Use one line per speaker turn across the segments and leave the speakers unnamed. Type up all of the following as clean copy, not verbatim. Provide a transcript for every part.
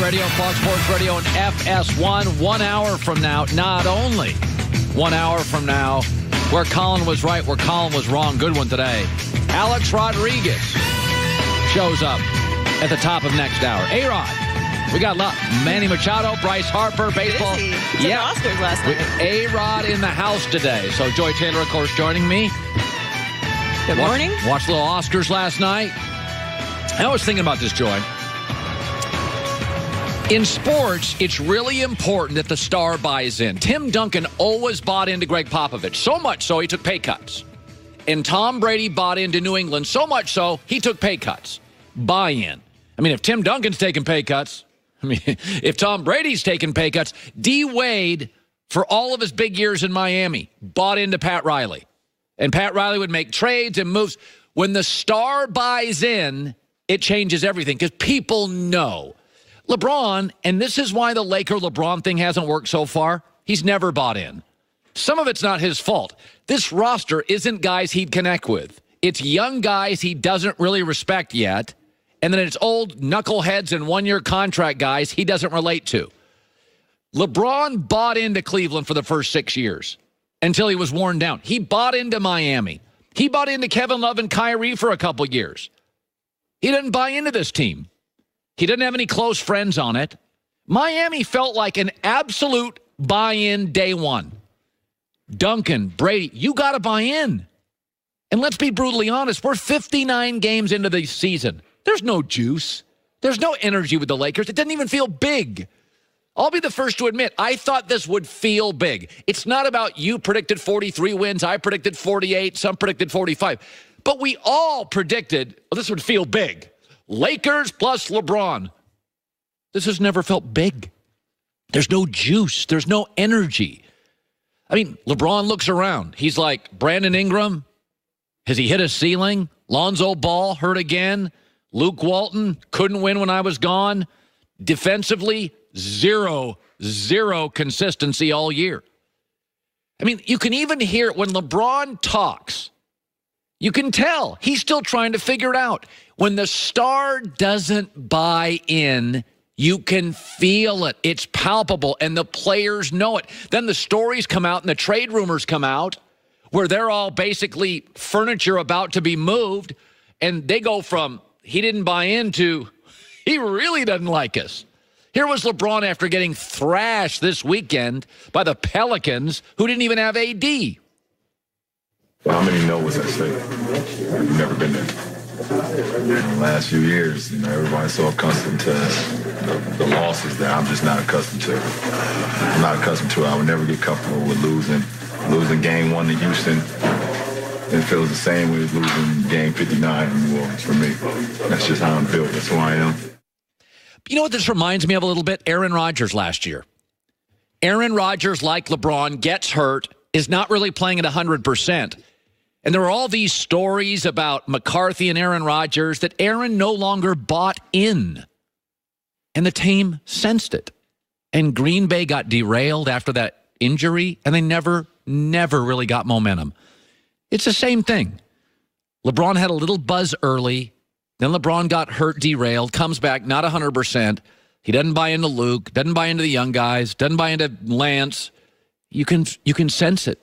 Radio, Fox Sports Radio, and FS1. 1 hour from now, not only 1 hour from now, where Colin was right, where Colin was wrong. Good one today. Alex Rodriguez shows up at the top of next hour. A-Rod. We got Manny Machado, Bryce Harper, baseball.
Yeah, Oscars last night.
A-Rod in the house today. So Joy Taylor, of course, joining me.
Good morning.
Watched a little Oscars last night. I was thinking about this, Joy. In sports, it's really important that the star buys in. Tim Duncan always bought into Greg Popovich, so much so he took pay cuts. And Tom Brady bought into New England, so much so he took pay cuts. Buy-in. I mean, if Tim Duncan's taking pay cuts, if Tom Brady's taking pay cuts, D. Wade, for all of his big years in Miami, bought into Pat Riley. And Pat Riley would make trades and moves. When the star buys in, it changes everything because people know. LeBron, and this is why the Laker LeBron thing hasn't worked so far, he's never bought in. Some of it's not his fault. This roster isn't guys he'd connect with. It's young guys he doesn't really respect yet, and then it's old knuckleheads and one-year contract guys he doesn't relate to. LeBron bought into Cleveland for the first 6 years until he was worn down. He bought into Miami. He bought into Kevin Love and Kyrie for a couple years. He didn't buy into this team. He didn't have any close friends on it. Miami felt like an absolute buy-in day one. Duncan, Brady, you got to buy in. And let's be brutally honest, we're 59 games into the season. There's no juice. There's no energy with the Lakers. It didn't even feel big. I'll be the first to admit, I thought this would feel big. It's not about you predicted 43 wins, I predicted 48, some predicted 45. But we all predicted, well, this would feel big. Lakers plus LeBron. This has never felt big. There's no juice. There's no energy. I mean, LeBron looks around. He's like, Brandon Ingram, has he hit a ceiling? Lonzo Ball hurt again. Luke Walton couldn't win when I was gone. Defensively, zero consistency all year. I mean, you can even hear it when LeBron talks. You can tell he's still trying to figure it out. When the star doesn't buy in, you can feel it. It's palpable, and the players know it. Then the stories come out and the trade rumors come out where they're all basically furniture about to be moved, and they go from he didn't buy in to he really doesn't like us. Here was LeBron after getting thrashed this weekend by the Pelicans, who didn't even have AD.
Well, how many know what's at stake? You've never been there. In the last few years, everybody's so accustomed to the losses that I'm just not accustomed to. I'm not accustomed to it. I would never get comfortable with losing game 1 to Houston. It feels the same with losing game 59 in New Orleans for me. That's just how I'm built. That's who I am.
You know what this reminds me of a little bit? Aaron Rodgers last year. Aaron Rodgers, like LeBron, gets hurt, is not really playing at 100%. And there were all these stories about McCarthy and Aaron Rodgers that Aaron no longer bought in. And the team sensed it. And Green Bay got derailed after that injury, and they never really got momentum. It's the same thing. LeBron had a little buzz early. Then LeBron got hurt, derailed, comes back, not 100%. He doesn't buy into Luke, doesn't buy into the young guys, doesn't buy into Lance. You can sense it.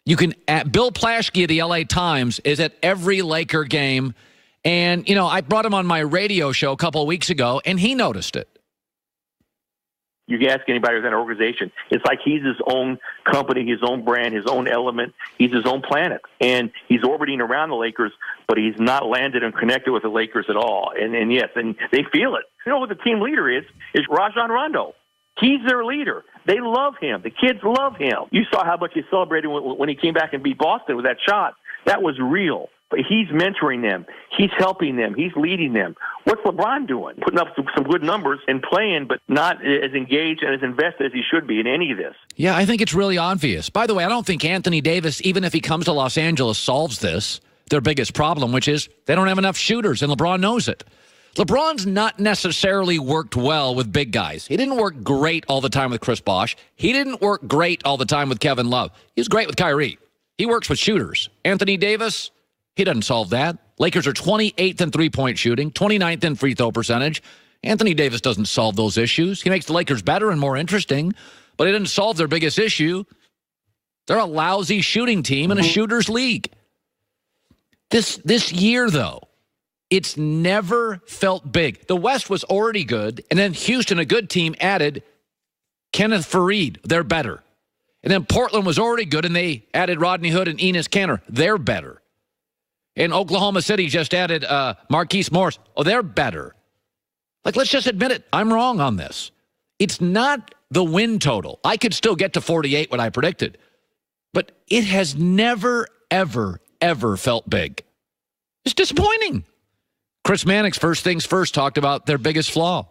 Bill Plaschke of the LA Times is at every Laker game. And, I brought him on my radio show a couple of weeks ago, and he noticed it.
You can ask anybody within an organization. It's like he's his own company, his own brand, his own element. He's his own planet. And he's orbiting around the Lakers, but he's not landed and connected with the Lakers at all. And yes, and they feel it. You know what the team leader is Rajon Rondo. He's their leader. They love him. The kids love him. You saw how much he celebrated when he came back and beat Boston with that shot. That was real. But he's mentoring them. He's helping them. He's leading them. What's LeBron doing? Putting up some good numbers and playing, but not as engaged and as invested as he should be in any of this.
Yeah, I think it's really obvious. By the way, I don't think Anthony Davis, even if he comes to Los Angeles, solves their biggest problem, which is they don't have enough shooters, and LeBron knows it. LeBron's not necessarily worked well with big guys. He didn't work great all the time with Chris Bosh. He didn't work great all the time with Kevin Love. He was great with Kyrie. He works with shooters. Anthony Davis, he doesn't solve that. Lakers are 28th in three-point shooting, 29th in free throw percentage. Anthony Davis doesn't solve those issues. He makes the Lakers better and more interesting, but he didn't solve their biggest issue. They're a lousy shooting team in a shooter's league. This year, though, it's never felt big. The West was already good, and then Houston, a good team, added Kenneth Faried. They're better. And then Portland was already good, and they added Rodney Hood and Enes Kanter. They're better. And Oklahoma City just added Marquise Morris. Oh, they're better. Like, let's just admit it. I'm wrong on this. It's not the win total. I could still get to 48, what I predicted. But it has never, ever, ever felt big. It's disappointing. Chris Mannix, First Things First, talked about their biggest flaw.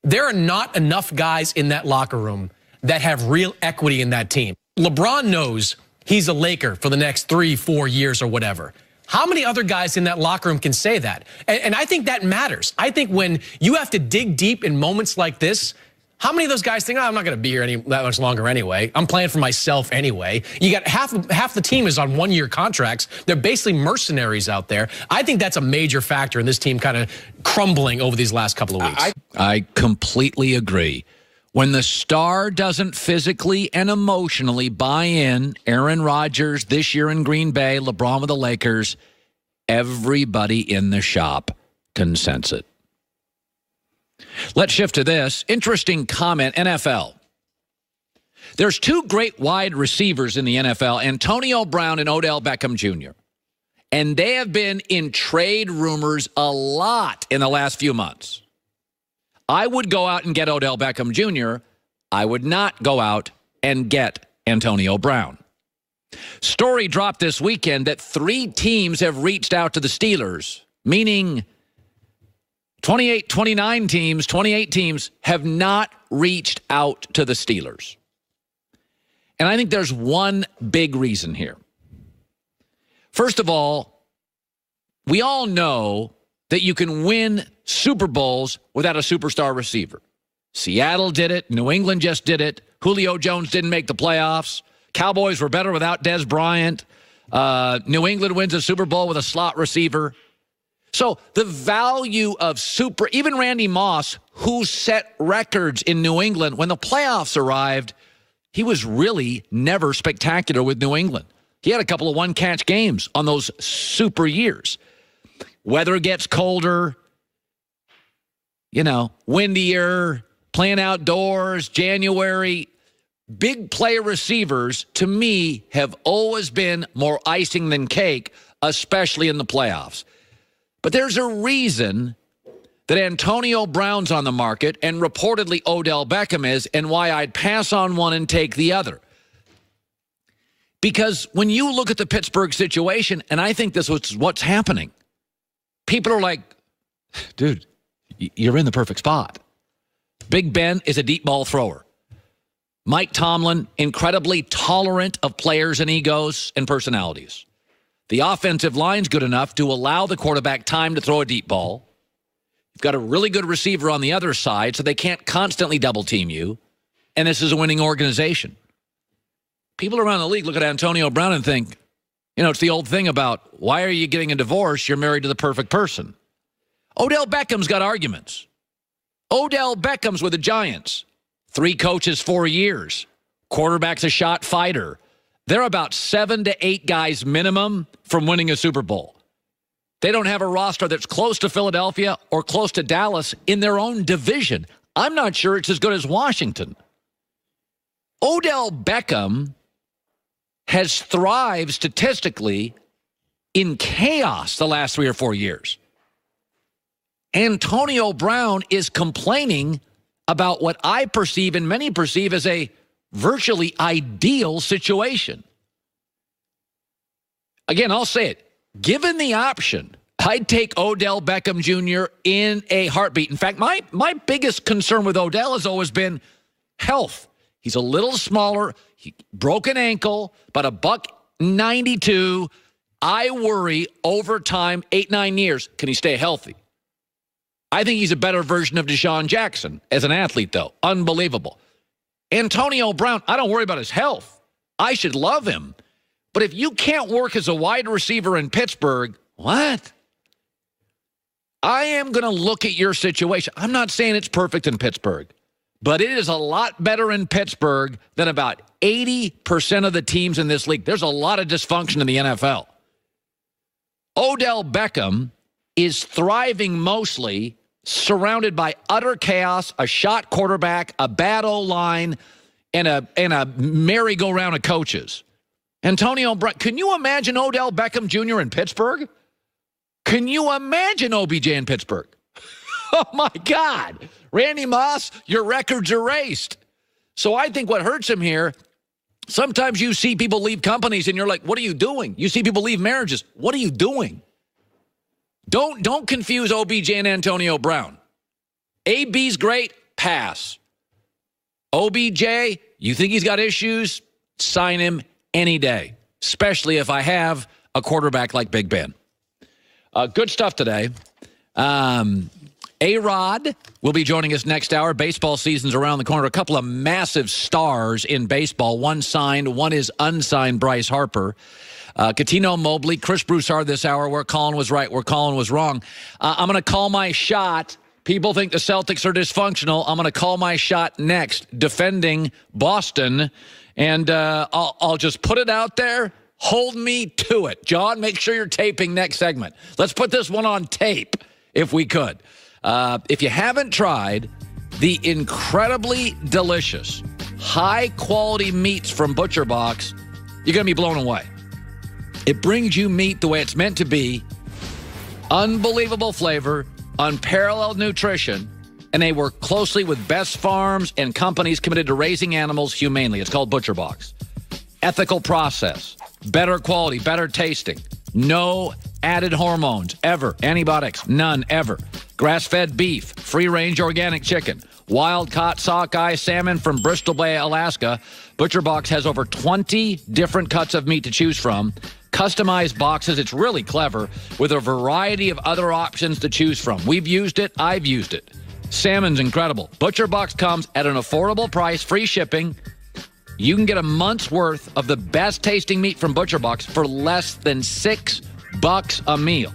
There are not enough guys in that locker room that have real equity in that team. LeBron knows he's a Laker for the next 3-4 years or whatever. How many other guys in that locker room can say that? And I think that matters. I think when you have to dig deep in moments like this, how many of those guys think, oh, I'm not going to be here that much longer anyway. I'm playing for myself anyway. You got half the team is on one-year contracts. They're basically mercenaries out there. I think that's a major factor in this team kind of crumbling over these last couple of weeks.
I completely agree. When the star doesn't physically and emotionally buy in, Aaron Rodgers this year in Green Bay, LeBron with the Lakers, everybody in the shop can sense it. Let's shift to this. Interesting comment, NFL. There's two great wide receivers in the NFL, Antonio Brown and Odell Beckham Jr. And they have been in trade rumors a lot in the last few months. I would go out and get Odell Beckham Jr. I would not go out and get Antonio Brown. Story dropped this weekend that 3 teams have reached out to the Steelers, meaning 28 teams have not reached out to the Steelers. And I think there's one big reason here. First of all, we all know that you can win Super Bowls without a superstar receiver. Seattle did it. New England just did it. Julio Jones didn't make the playoffs. Cowboys were better without Dez Bryant. New England wins a Super Bowl with a slot receiver. So the value of even Randy Moss, who set records in New England, when the playoffs arrived, he was really never spectacular with New England. He had a couple of one-catch games on those super years. Weather gets colder, windier, playing outdoors, January. Big play receivers, to me, have always been more icing than cake, especially in the playoffs. But there's a reason that Antonio Brown's on the market and reportedly Odell Beckham is, and why I'd pass on one and take the other. Because when you look at the Pittsburgh situation, and I think this is what's happening, people are like, dude, you're in the perfect spot. Big Ben is a deep ball thrower. Mike Tomlin, incredibly tolerant of players and egos and personalities. The offensive line's good enough to allow the quarterback time to throw a deep ball. You've got a really good receiver on the other side, so they can't constantly double team you. And this is a winning organization. People around the league look at Antonio Brown and think, it's the old thing about, why are you getting a divorce? You're married to the perfect person. Odell Beckham's got arguments. Odell Beckham's with the Giants. 3 coaches, 4 years. Quarterback's a shot fighter. They're about 7 to 8 guys minimum from winning a Super Bowl. They don't have a roster that's close to Philadelphia or close to Dallas in their own division. I'm not sure it's as good as Washington. Odell Beckham has thrived statistically in chaos the last 3 or 4 years. Antonio Brown is complaining about what I perceive and many perceive as a virtually ideal situation. Again, I'll say it. Given the option, I'd take Odell Beckham Jr. in a heartbeat. In fact, my biggest concern with Odell has always been health. He's a little smaller, broken ankle, but $192. I worry over time, 8-9 years, can he stay healthy? I think he's a better version of Deshaun Jackson as an athlete, though. Unbelievable. Antonio Brown, I don't worry about his health. I should love him. But if you can't work as a wide receiver in Pittsburgh, what? I am going to look at your situation. I'm not saying it's perfect in Pittsburgh, but it is a lot better in Pittsburgh than about 80% of the teams in this league. There's a lot of dysfunction in the NFL. Odell Beckham is thriving mostly surrounded by utter chaos, a shot quarterback, a bad O-line, and a merry-go-round of coaches. Antonio Brown, can you imagine Odell Beckham Jr. in Pittsburgh? Can you imagine OBJ in Pittsburgh? Oh, my God. Randy Moss, your record's erased. So I think what hurts him here, sometimes you see people leave companies and you're like, what are you doing? You see people leave marriages. What are you doing? Don't confuse OBJ and Antonio Brown. AB's great, pass. OBJ, you think he's got issues? Sign him any day, especially if I have a quarterback like Big Ben. Good stuff today. A-Rod will be joining us next hour. Baseball season's around the corner. A couple of massive stars in baseball. One signed, one is unsigned, Bryce Harper. Catino Mobley, Chris Broussard this hour, where Colin was right, where Colin was wrong. I'm going to call my shot. People think the Celtics are dysfunctional. I'm going to call my shot next, defending Boston. And I'll just put it out there. Hold me to it. John, make sure you're taping next segment. Let's put this one on tape, if we could. If you haven't tried the incredibly delicious, high-quality meats from Butcher Box, you're going to be blown away. It brings you meat the way it's meant to be. Unbelievable flavor, unparalleled nutrition, and they work closely with best farms and companies committed to raising animals humanely. It's called Butcher Box. Ethical process, better quality, better tasting. No added hormones, ever. Antibiotics, none, ever. Grass-fed beef, free-range organic chicken, wild-caught sockeye salmon from Bristol Bay, Alaska. Butcher Box has over 20 different cuts of meat to choose from. Customized boxes, it's really clever, with a variety of other options to choose from. We've used it, I've used it. Salmon's incredible. Butcher Box comes at an affordable price, free shipping. You can get a month's worth of the best tasting meat from Butcher Box for less than $6 a meal.